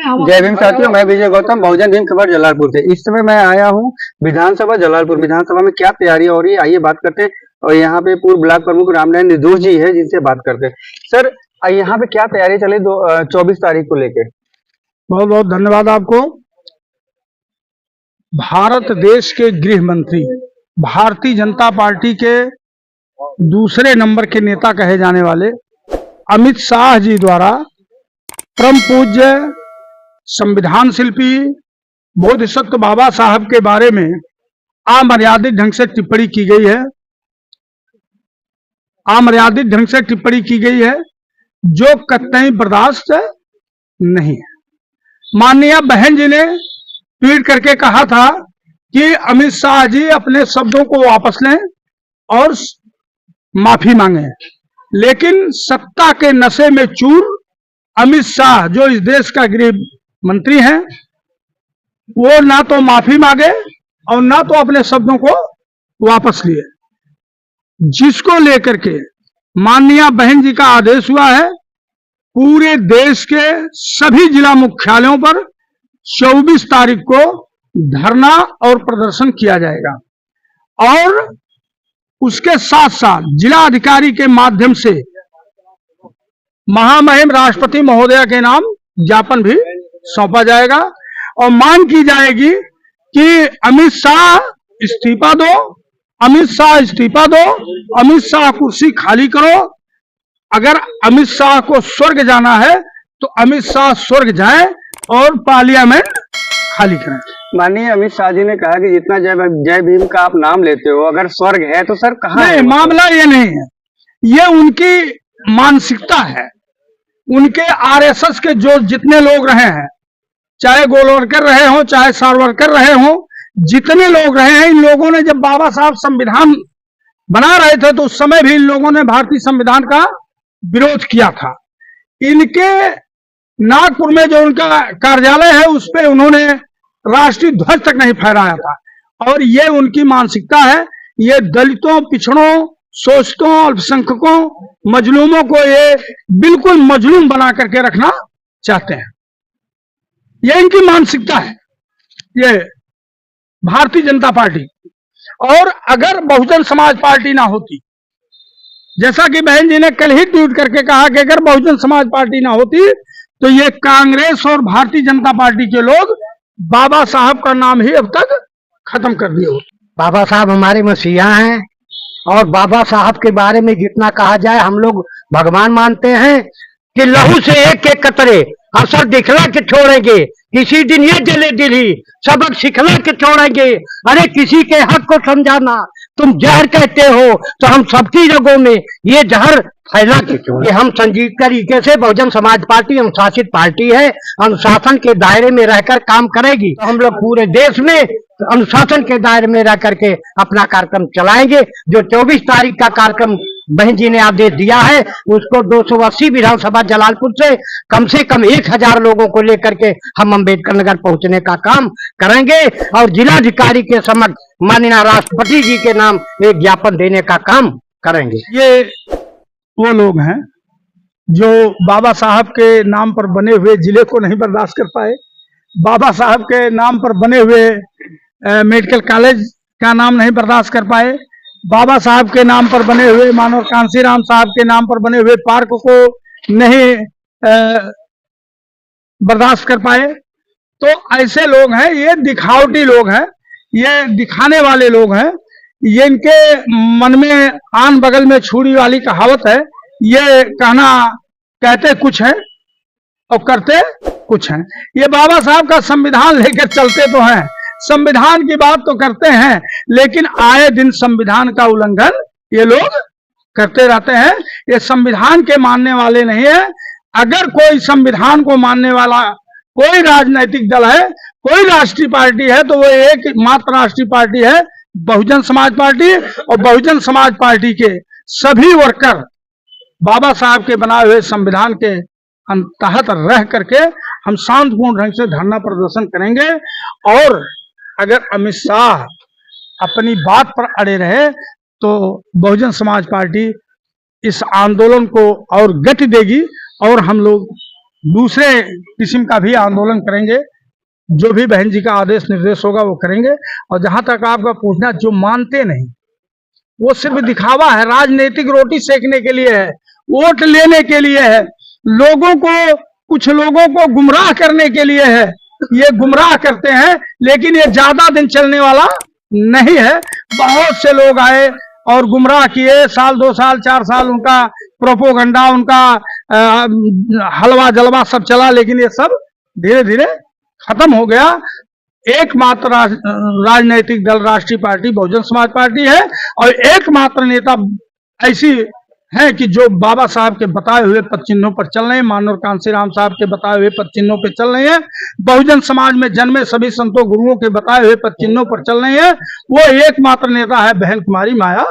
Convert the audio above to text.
जय भीम साथियों, मैं विजय गौतम, बहुजन भीम खबर जलालपुर से। इस समय मैं आया हूँ विधानसभा जलालपुर। विधानसभा में क्या तैयारी हो रही है, आइए बात करते हैं। और यहाँ पे पूर्व ब्लॉक प्रमुख रामनारायण निर्दोष जी है, जिनसे बात करते हैं। सर, यहाँ पे क्या तैयारी चले 24 तारीख को लेकर? बहुत बहुत धन्यवाद आपको। भारत देश के गृह मंत्री, भारतीय जनता पार्टी के दूसरे नंबर के नेता कहे जाने वाले अमित शाह जी द्वारा परम पूज्य संविधान शिल्पी बोधिसत्व बाबा साहब के बारे में अमर्यादित ढंग से टिप्पणी की गई है। अमर्यादित ढंग से टिप्पणी की गई है जो कतई बर्दाश्त नहीं है। माननीय बहन जी ने ट्वीट करके कहा था कि अमित शाह जी अपने शब्दों को वापस लें और माफी मांगे, लेकिन सत्ता के नशे में चूर अमित शाह जो इस देश का गृह मंत्री हैं, वो ना तो माफी मांगे और ना तो अपने शब्दों को वापस लिए, जिसको लेकर के माननीय बहन जी का आदेश हुआ है। पूरे देश के सभी जिला मुख्यालयों पर 24 तारीख को धरना और प्रदर्शन किया जाएगा और उसके साथ साथ जिला अधिकारी के माध्यम से महामहिम राष्ट्रपति महोदया के नाम ज्ञापन भी सौंपा जाएगा और मांग की जाएगी कि अमित शाह इस्तीफा दो, अमित शाह इस्तीफा दो, अमित शाह कुर्सी खाली करो। अगर अमित शाह को स्वर्ग जाना है तो अमित शाह स्वर्ग जाए और पार्लियामेंट खाली करें। माननीय अमित शाह जी ने कहा कि जितना जय भीम का आप नाम लेते हो, अगर स्वर्ग है तो सर कहाँ है? मामला ये नहीं है, ये उनकी मानसिकता है। उनके आरएसएस के जो जितने लोग रहे हैं, चाहे गोलवर्कर रहे हो चाहे सावरकर रहे हो, जितने लोग रहे हैं, इन लोगों ने जब बाबा साहब संविधान बना रहे थे तो उस समय भी इन लोगों ने भारतीय संविधान का विरोध किया था। इनके नागपुर में जो उनका कार्यालय है उस पर उन्होंने राष्ट्रीय ध्वज तक नहीं फहराया था और ये उनकी मानसिकता है। ये दलितों, पिछड़ों, शोषितों, अल्पसंख्यकों, मजलूमों को ये बिल्कुल मजलूम बना करके रखना चाहते हैं। ये इनकी मानसिकता है, ये भारतीय जनता पार्टी। और अगर बहुजन समाज पार्टी ना होती, जैसा कि बहन जी ने कल ही ट्वीट करके कहा कि अगर बहुजन समाज पार्टी ना होती तो ये कांग्रेस और भारतीय जनता पार्टी के लोग बाबा साहब का नाम ही अब तक खत्म कर दिए होते। बाबा साहब हमारे मसीहा हैं और बाबा साहब के बारे में जितना कहा जाए, हम लोग भगवान मानते हैं कि लहू से एक एक कतरे असर दिखला के छोड़ेंगे, किसी दिन ये जले दिल ही सबक सिखला के छोड़ेंगे। अरे किसी के हक को समझाना तुम जहर कहते हो तो हम सबकी रगों में ये जहर फैला के छोड़े। हम संजीव तरीके से बहुजन समाज पार्टी अनुशासित पार्टी है, अनुशासन के दायरे में रहकर काम करेगी। तो हम लोग पूरे देश में अनुशासन के दायरे में रह करके अपना कार्यक्रम चलाएंगे। जो 24 तारीख का कार्यक्रम बहन जी ने आदेश दिया है उसको 280 विधानसभा जलालपुर से कम 1000 लोगों को लेकर के हम अम्बेडकर नगर पहुंचने का काम करेंगे और जिलाधिकारी के समक्ष माननीय राष्ट्रपति जी के नाम एक ज्ञापन देने का काम करेंगे। ये वो लोग हैं जो बाबा साहब के नाम पर बने हुए जिले को नहीं बर्दाश्त कर पाए, बाबा साहब के नाम पर बने हुए मेडिकल कॉलेज का नाम नहीं बर्दाश्त कर पाए, बाबा साहब के नाम पर बने हुए मानव कांसीराम साहब के नाम पर बने हुए पार्क को नहीं बर्दाश्त कर पाए। तो ऐसे लोग हैं, ये दिखावटी लोग हैं, ये दिखाने वाले लोग हैं। ये इनके मन में आन बगल में छुरी वाली कहावत है, ये कहते कुछ है और करते कुछ हैं। ये बाबा साहब का संविधान लेकर चलते तो हैं, संविधान की बात तो करते हैं, लेकिन आए दिन संविधान का उल्लंघन ये लोग करते रहते हैं। ये संविधान के मानने वाले नहीं है। अगर कोई संविधान को मानने वाला कोई राजनीतिक दल है, कोई राष्ट्रीय पार्टी है, तो वो एक मात्र राष्ट्रीय पार्टी है, बहुजन समाज पार्टी। और बहुजन समाज पार्टी के सभी वर्कर बाबा साहब के बनाए हुए संविधान के तहत रह करके हम शांतिपूर्ण ढंग से धरना प्रदर्शन करेंगे। और अगर अमित शाह अपनी बात पर अड़े रहे तो बहुजन समाज पार्टी इस आंदोलन को और गति देगी और हम लोग दूसरे किस्म का भी आंदोलन करेंगे। जो भी बहन जी का आदेश निर्देश होगा वो करेंगे। और जहां तक आपका पूछना, जो मानते नहीं वो सिर्फ दिखावा है, राजनीतिक रोटी सेकने के लिए है, वोट लेने के लिए है, लोगों को, कुछ लोगों को गुमराह करने के लिए है। ये गुमराह करते हैं, लेकिन ये ज्यादा दिन चलने वाला नहीं है। बहुत से लोग आए और गुमराह किए, साल 2 साल 4 साल उनका प्रोपोगंडा, उनका हलवा जलवा सब चला, लेकिन ये सब धीरे धीरे खत्म हो गया। एकमात्र राजनीतिक दल राष्ट्रीय पार्टी बहुजन समाज पार्टी है, और एकमात्र नेता ऐसी है कि जो बाबा साहब के बताए हुए पद चिन्हों पर चल रहे हैं, मानव कांसी राम साहब के बताए हुए पद चिन्हों पर चल रहे हैं, बहुजन समाज में जन्मे सभी संतों गुरुओं के बताए हुए पद चिन्हों पर चल रहे हैं। वो एकमात्र नेता है बहन कुमारी माया